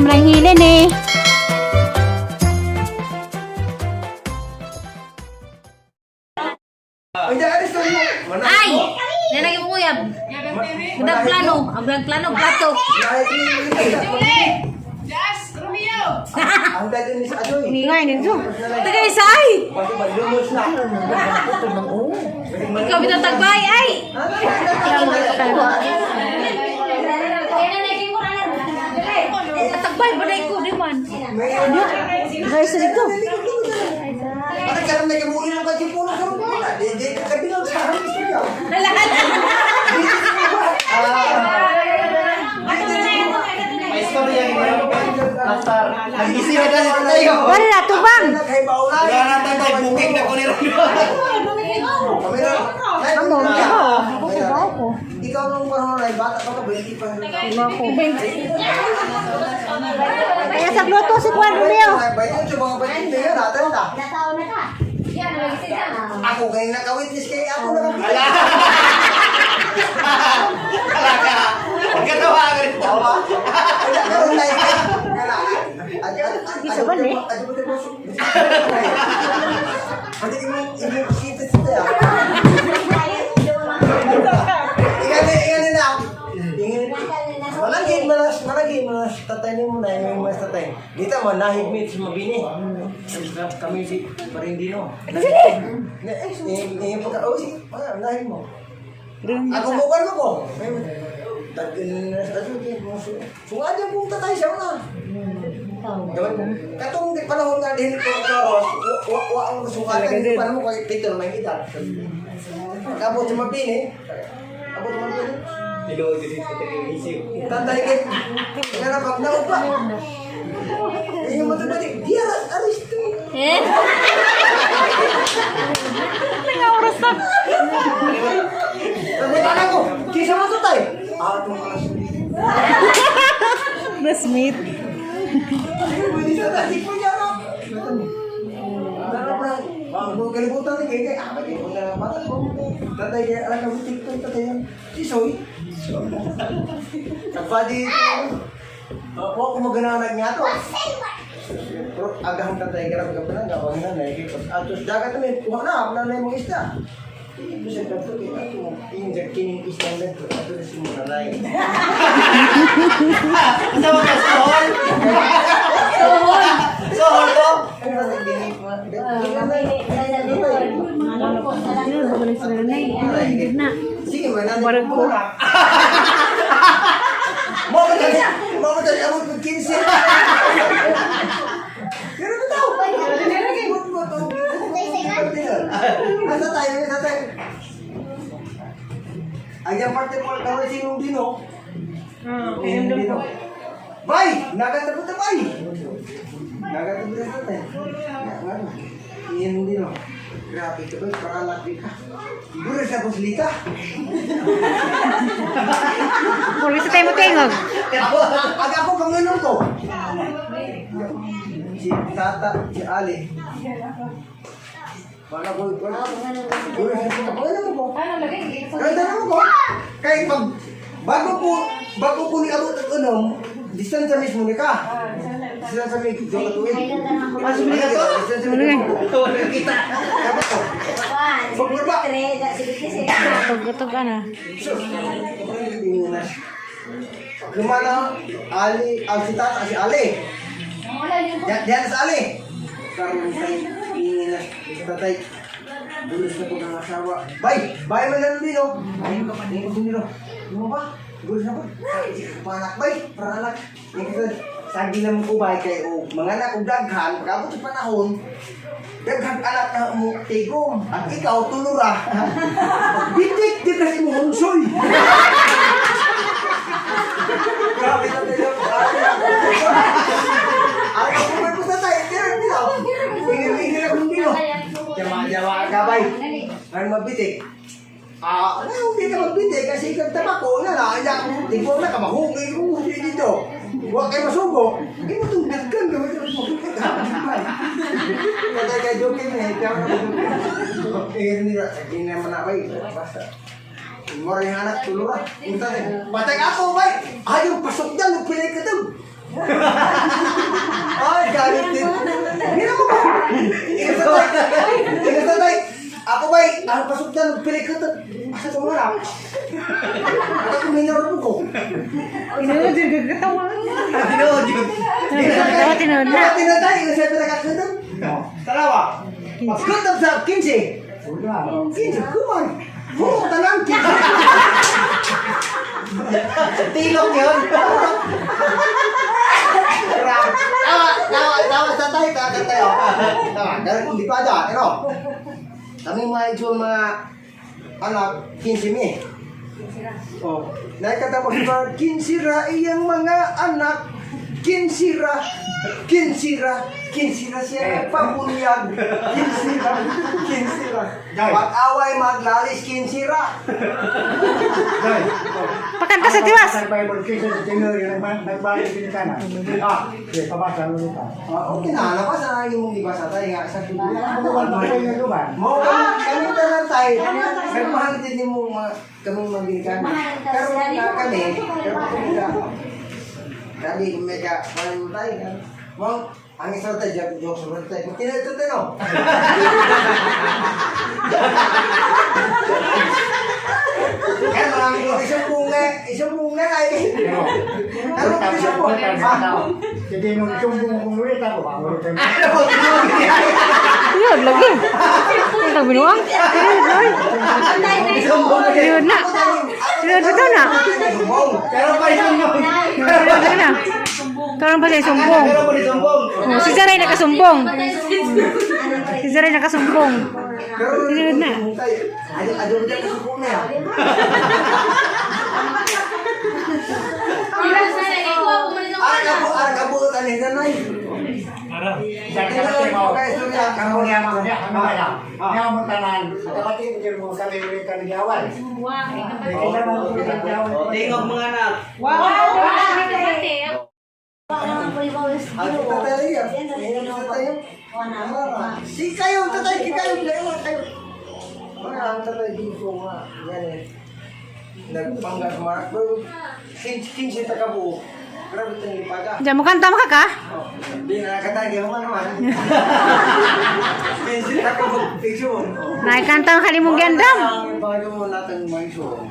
lang hilin eh. Ay! Nanay mo kuya. Budak plano. Ang budak plano, plato. Ang dati ni sa Adoy. Ngay nito. Tagay say! Pati malumos na. Ikaw bitatagbay ay! Tagbay ba na ikaw di man? Guys, dito. Bakit ka naman nagkamuli ng kanyang puno sa rumah? Hindi ka kabilang sa harap gusto niya. May istorya yung Nastar. Nag-isip na kasi tayo. Wala to bang? Wala na tayo. Bukik na ko ni Ron. Ikaw nung panahon ay bata pa ka, 20 pa. Kaya sa Bluetooth si Juan Romeo. Bayan sa mga bayan nila natin na. Nataon na ka. Ako kayo nakawitness kay ako na. Talaga. Huwag ka tawagan rin. Nagkaroon tayo. Bisa ba ni? Ano yung kita sila? Ingani na. Malagi manas tatay ni mo na yung mas tatay. Dito mo nahigmit sa mabini. Kami si Parindino. Yung pagka sige, nahig mo. Ako mo ko. Sungadan pong tatay siya na. Katong di panahon nga din ko karos, wa ang sungadan di panahon mo kay Peter may edad. Abot sa mabini. Abot sa mabini. Tilo, dito sa isip. Tatay kay nga pag naupa. Yung matubalik, diaras aristo. Eh? Nga oras na. Sabi ko, kisa mo tatay. Itong alas. Nasmith. Pwede sa tatay ko niya, no? Bago kalibutan ni kay apa kay una mata ko. Tatay kay ala ka butik ko tatay yan. Si Soy. Kapadi ako ko magananag niya to. Pero agahon tatay gara ka pala gawang na nay kay atos dagat men kuha na na mo isda. Bisa dapat kita injek kini isang dan ato si mulai. Ano ba ka sohol? Sohol to? Sige, mana Barang ko. Mau tadi abot pag 15. Pero bitaw. Asa tayo. Ayan parte po kalau sinong dino. Dino. Bay, nagatabot na bay. Nagatabot na tayo. Iyan dino. Grabe ka ba? Para laki ka. Siguro siya po silita. Muli sa tayo mo tingog. Ako panganon ko. Si Tata, si Ali. Para ko, siguro siya po. Panganon ko. Kahit ano ko. Kahit bago po ni abot at unom, distansya mismo ni ka. Distansya mismo. Distansya mismo. Kita. Dapat ko. Tugtog ka na. Gimana Ali, ang si Tata, si Ali. Diyan sa Ali. Karoon tayo, ingin na. Tatay, bulos na po ng asawa. Bay mo lang din, no? Ayun ka pa, ayun ka din, no? Ano ba? Bulos na po. Panak, bay, paranak. Sagi naman ko bay kayo, mga anak kong daghan, pagkabot sa panahon, daghan anak na mo tigom, at ikaw tulura. Bitik, di kasi mo hunsoy. Grabe na tayo. Ay, ako may pusa tayo. Ingin akong dino. Jawa ka bay. Ano mabitik? Hindi ka mabitik kasi ikaw tabako na na. Tigbo na ka mahugay kung dito. Huwag kayo masugo. Hindi mo itong daggan. Gawin ka masugo. Patay ka joke na. Ikaw na joke. Hindi naman na bay. Basta. Mora yung anak tulura. Patay ako bay. Ayaw pasok dyan. Nagpilay ka daw. Ay, galit din. Hindi mo ba? Ingat. Ako ba'y, ang pasok na, pilik ko ito. Asa ko marap? Ako kuminaron ko. Tinood yung gagatawa. Tinood yun. Tinood na. Tinood tayo, yung sabi na kakundam. Talawa. Pagkundam sa 15. 15, kuman. Oo, tanang 15. Tilok yun. Tawa sa tayo, kakat tayo. Tawa, hindi pa ada, ano? Kami mga ito mga anak, 15 mi. Oh, nakatapos ba, 15 ra iyang mga anak, 15 ra siya pabunyag, 15 ra. Pag-away maglalis, 15 ra. Pakanta sa tiwas. Okay na, labas na yung mong dibasa tayo nga sa tuloy. Mo kami tanan tayo. Nagmahal din mo kami magbilikan. Pero kami, kami mega paano tayo. Mo ang isa tayo joke sa tayo. Tinito tayo. Kan marami ko isang bunga ay. Ano ko isang bunga? Jadi nung sumbong kong ulit ako, ulit tayo. Tinood lagi. Ang binuang. Tinood na. Tinood betul na. Pero pa isumbong. Tinood na. Karon pa siya sumbong. Pero pa isumbong. Oh, si Zaray nakasumbong. Si Zaray nakasumbong. Tinood na. Ada udah kesumpung na. Arga po tani nanay. Kamu niya mga niya, ano kaya? Niya mo tanan. Kapatid din mo kami ulit kami diawal. Tingog mga anak. Ako tatay ya. Si kayo tatay kayo. Mga ang tatay dito nga. Yan eh. Nagpanggas mga. Kinsi takabu. Grabe itong lipaga. Diyan mo kanta maka ka? Hindi na nakatagi ako naman. Kinsi takabu. Fiction. Naikanta ang kalimong gendam. Ang bago mo natin mga iso.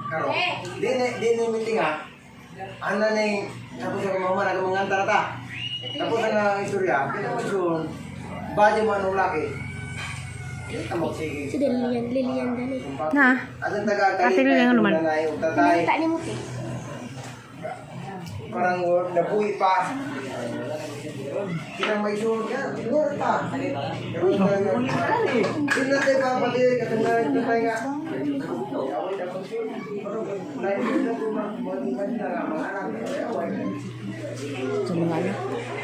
Karo. Di na meeting ha. Ano na yung tapos ang mama na mangantar ta. Tapos ang istorya. Pinapasyon. Bago mo anong laki. Si Lilian dali. Na. Atong taga Ate Lilian ano man? Tatay. Tak ni mo ti. Parang nabuhi pa. Kinang may suot yan. Tinur pa. Tinatay pa pati katunggan tatay nga.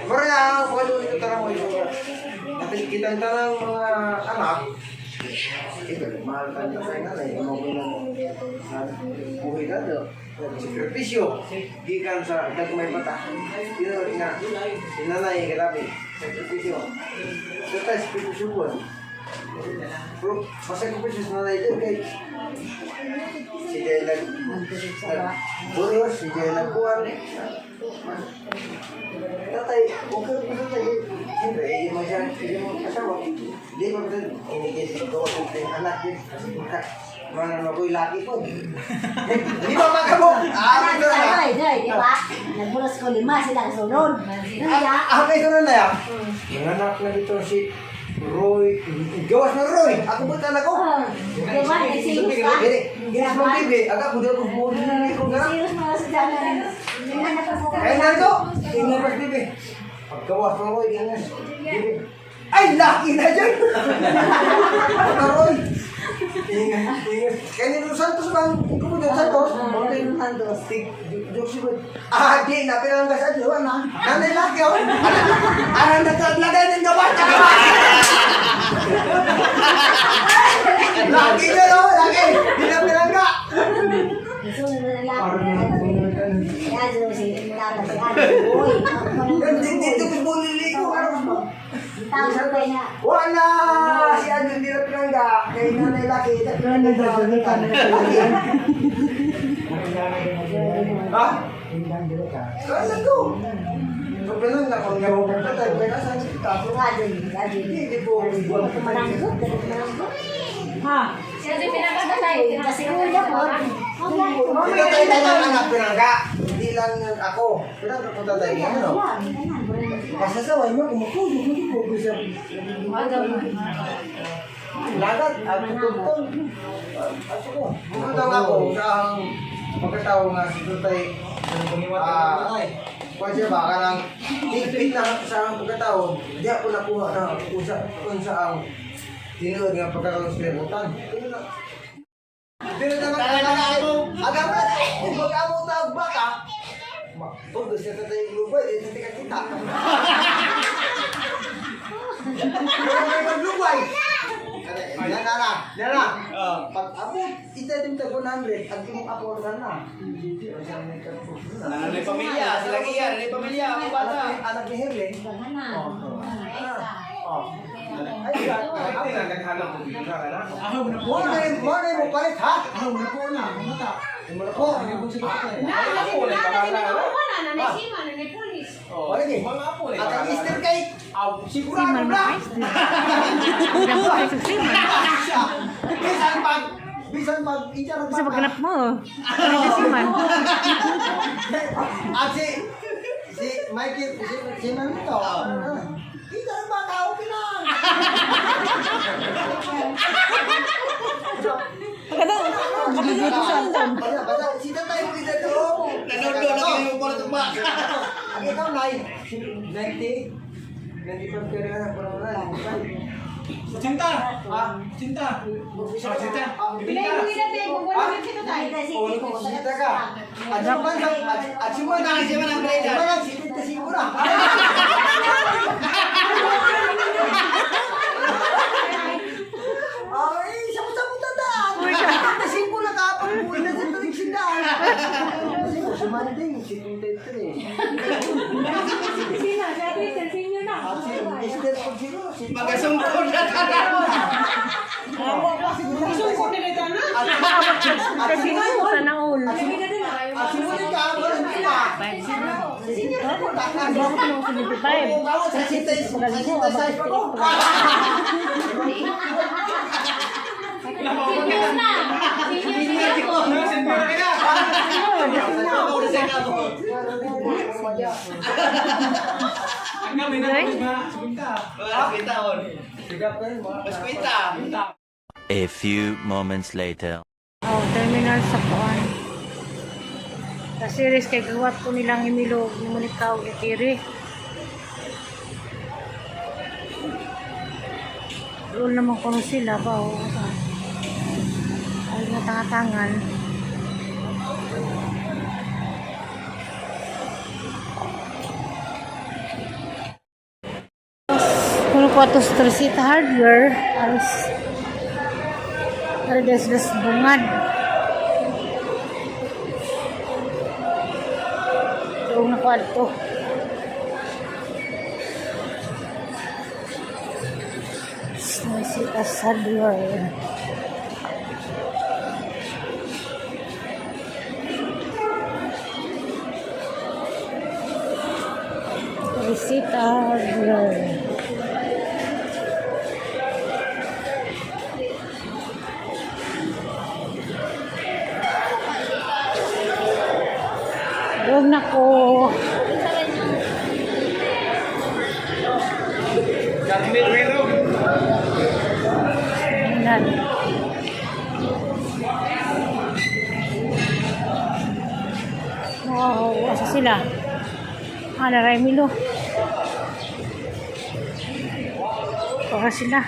Pero na, kung ito tarang mo yung kita tarang mga anak. Ito, mahal ka na tayo nga na. Buhay na ito. Sakripisyo. Gikan sa dagmay mata. Yun nga. Sinanay, grabe. Sakripisyo. Ito tayo, sakripisyo po. Pero, masakripisyo sa nanay din kay si Jay nag-buros, si Jay nag-buwan. Tatay, okay po sa tayo. Siyempre, hindi mo siya, hindi mo asawa. Hindi mo ito, inigis ko yung anak din. Mana ako'y laki po. Di ba magkabok? Ito na. Di ba? Nagbulas ko 5 sila kasunod. Ako ito na yan. Yung anak na dito si Roy. Gawas na Roy. Ako ba talaga ko? Di ba? Nagsilos ka? Ginas mong bibi. Agak ko dito ko na ito. Nagsilos mo sa dyan. Kaya na ito. Tingnan pa bibi. Paggawas ng Roy. Ay, laki na dyan. Ano Roy? Ingat. Kaya ni Santos bang? Ikaw mo dyan Santos? Okay, Santos. Di na. Pinanggas at luwan na. Nanay laki ako. Anong nagkaglagay ng gawas? Laki na no? Laki. Di na pinangga. Nasunod na lang. Kaya dito si Tata si Ate. Uy. Dito ko bulili ko. Tawag ko niya. Wala! Si Adil hindi na pinangga. Kaya nanay laki. Ha? Tingnan dito ka. Kala ko. Problema na kung gawin ko tatay. Kaya nasa si tita. Hindi po. Malambot, ganun malambot. Ha? Sino si pinakatatay? Kasi kuya po. Hindi tayo tayo anak pinangga. Hindi lang ako. Pinangga ko tatay. Ano? Pasasaway mo, kumukulo. Kumukulo siya. Lagat, at tututong. At ako. Tututong ako sa ang pagkatao nga si Tutay. Kung siya ba, kanang higpit na sa ang pagkatao, di ako nakuha na kung sa ang tinuod nga pagkakaroon sa limutan. Pero naman ako, agam na, huwag ako tawag baka, kung gusto na tayo lubay, di sa tika kita. Kung may maglubay, Nana, pag abot, itadim ta 100, ang kimong ako na. Nanay pamilya, sila iya, nanay pamilya, ang bata. Anak ni Helen. Ay, naghanap ko dito na, anak. mo palit ha? Mo na po. Lagi. At ang Easter cake, sigurado Siman na. na ice. Udah po kayo sa siman. Bisan pag icara Sa pagganap mo. Ano ka siman? At si Michael, si Mamito. Icara ba kao pina? Basta si tatay mo kita to. Nanonood na kayo yung pala tumba. Ang ikaw na 90. 95 kaya na po naman. Cinta. Ah, Cinta. Cinta. Kita ka. At siapa at semua na Siapa nang beredar? Siapa nang sinita sigura. Ay, sabu-sabu tadaan. Tasin ko na kapag buhay na sa tuwing sindahan. Kasi ko, sumanding, si 23. At si Esther Pagziro, si Magasungkod na tanan. Kasi nga mo sa naul. at si Monica, walang iba. Bakit mo sa 25? Kung ako sa sinta-size pa ko. Senior na. Senior na ako. Mas kwenta. A few moments later. Oh, terminal sa kuan. Sa series kay gawat ko nilang imilog ni Monica o Itiri. Doon naman ko sila ba o ay natangatangan. Kuno ko ato sa Tresita Hardware aros des bungad. Doon na ko ato. Tresita Hardware. Tresita Hardware. Huwag na ko. Ayan. Wow, asa sila? Naray Milo. Baka sila.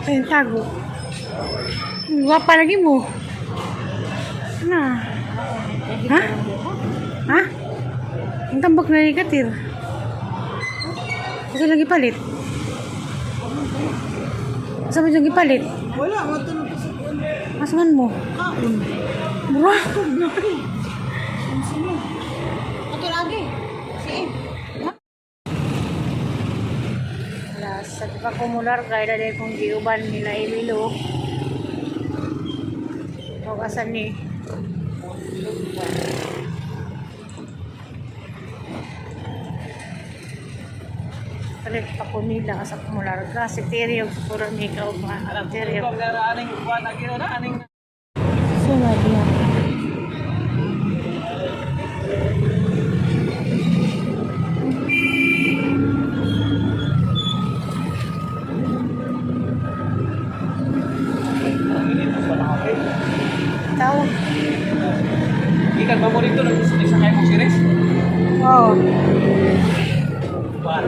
Ayun, tago. Wapa lagi mo. Na. Ha? Ha? Ang tambak na ikatir. Kasi lagi palit. Asa mo yung ipalit? Wala, matulog sa Asaman mo? Mura. Ito lagi. Sa pagkakumular, kaya dahil kung giuban nila Emilio, asan ni. Palit pa ko nila sa kumularga. Si Terry yung puro ni ikaw mga Terry. Sunod na. Tao. Ikan paborito nagsakay mo series? Oh. Ba.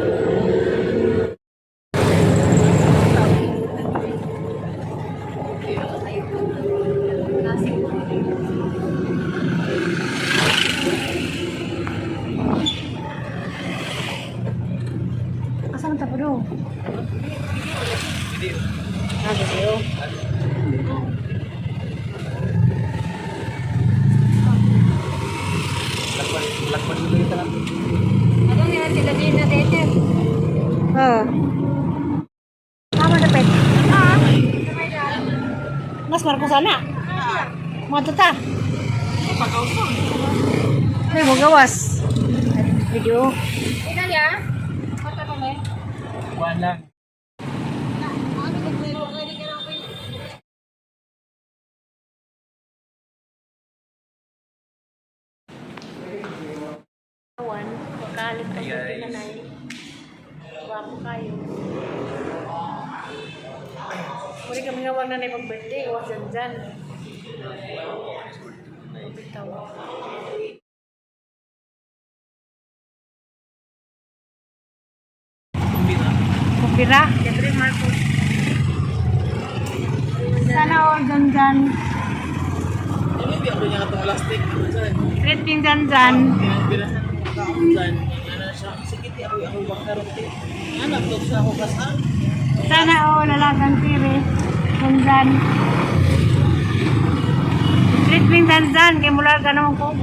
Asa man tapo do? Ah, video. Lakban dulu kita kan. Ano nga sila din na dete? Oh. Tama dapat. Mas marko sana. Mo ta. Hey, mo gawas. Video. Ina ya? Mata ko me. Wala. Kawan, kalit ka sa nanay. Wapo kayo. Muli kami nga wag nanay pag-birthday, gawas dyan. Bitaw. Kumpira? Jeffrey Marcos. Sana all dyan. Ini biar punya kantong plastik. Treating dyan. Sikit ya aku bakar roti. Anak tuh sa ako kasal. Sana all lalagang tiri. Dyan. Treating dyan. Kaya mula ka naman ko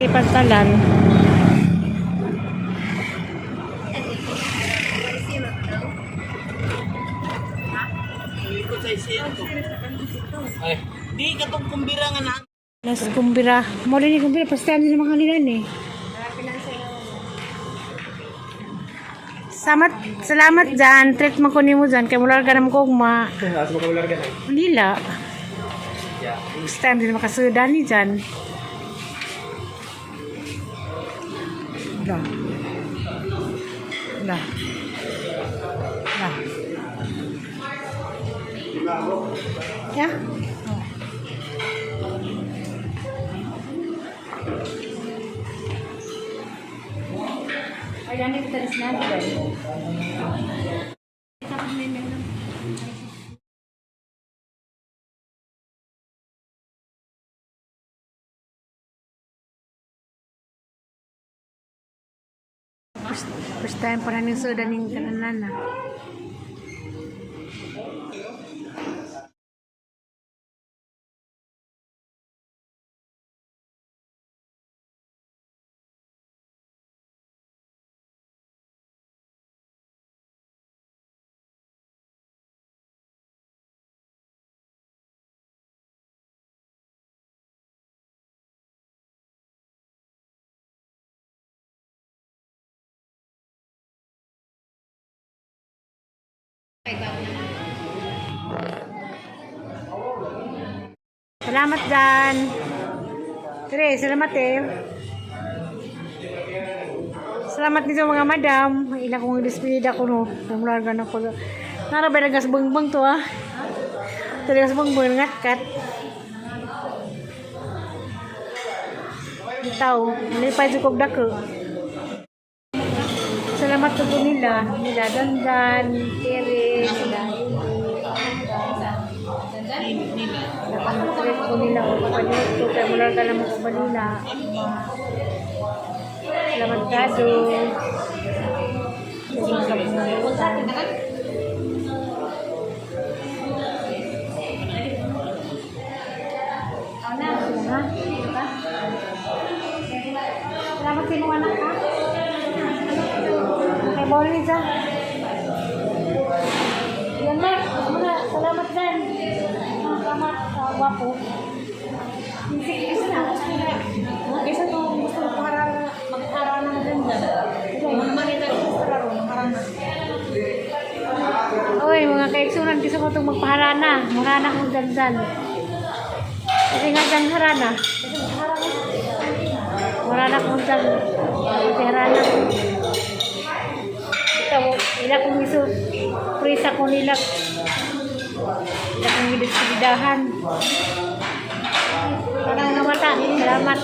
ipagtalan. Ikot sa isento. Ay, di katong kumbira nga na. Nas kumbira. Muli ni kumbira. Pastihan din naman kanila ni. Salamat dyan. Treat mo ko ni mo dyan. Kaya mula ka naman ko Asa mo kabular ka na? Lila. Ya. Next time din makasudan ni dyan. Lah. Lah. Lah. Ya? Oh. Ayan, kita di sana deh. First time pa rin yung soda ng kananana. Salamat Dan. Tere, salamat eh. Salamat din sa mga madam. Ilang kong despedida ko no. Namulagan ako. Narabay na gas bang to ah. Tere gas bang ngatkat. Itaw, nilipay sa kog dako. Salamat po nila. Nila Dandan, Tere, sila. Trip ko nila o papaluto kaya mula ka lang mo Manila. Salamat kado. Salamat sa mga anak ka. Kay Boris ah. dyan. Salamat, wapo. Isa na. Kaysa to, gusto mag-aral ng ganda. Mga manita ko gusto laro, makarana. Uy, mga kaigsunan, gusto ko itong magpaharana. Marana kong dandan. Kasi nga dyan harana. Marana kong dandan. Harana. Ito, ila kong iso. Prisa ko nila. Ila kong idisidahan. Parang nga mata. Salamat.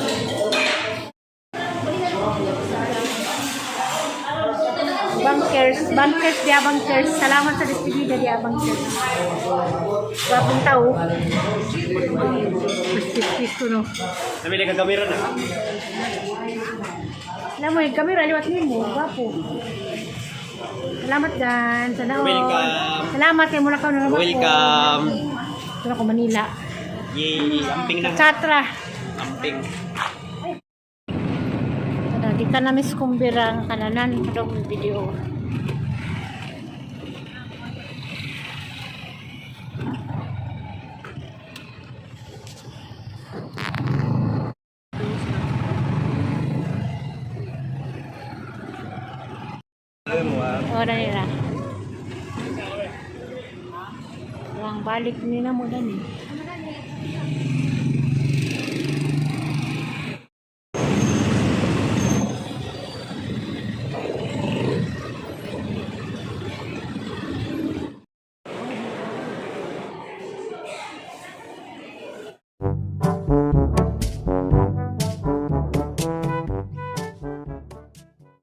Bankers dia bankers. Salamat sa despedida dia bankers. Wapong tao. Pis ko no. Namili ka kamera na. Alam mo, yung kamera liwat mo. Wapo. Salamat dyan. Sana all. Welcome. Salamat kay mula ka na naman Welcome. Ito ako Manila. Yay, amping na. Chatra. Amping. Di ka na miss kumbirang kananan kadong video. O na nila. Ang balik nila mo na ni.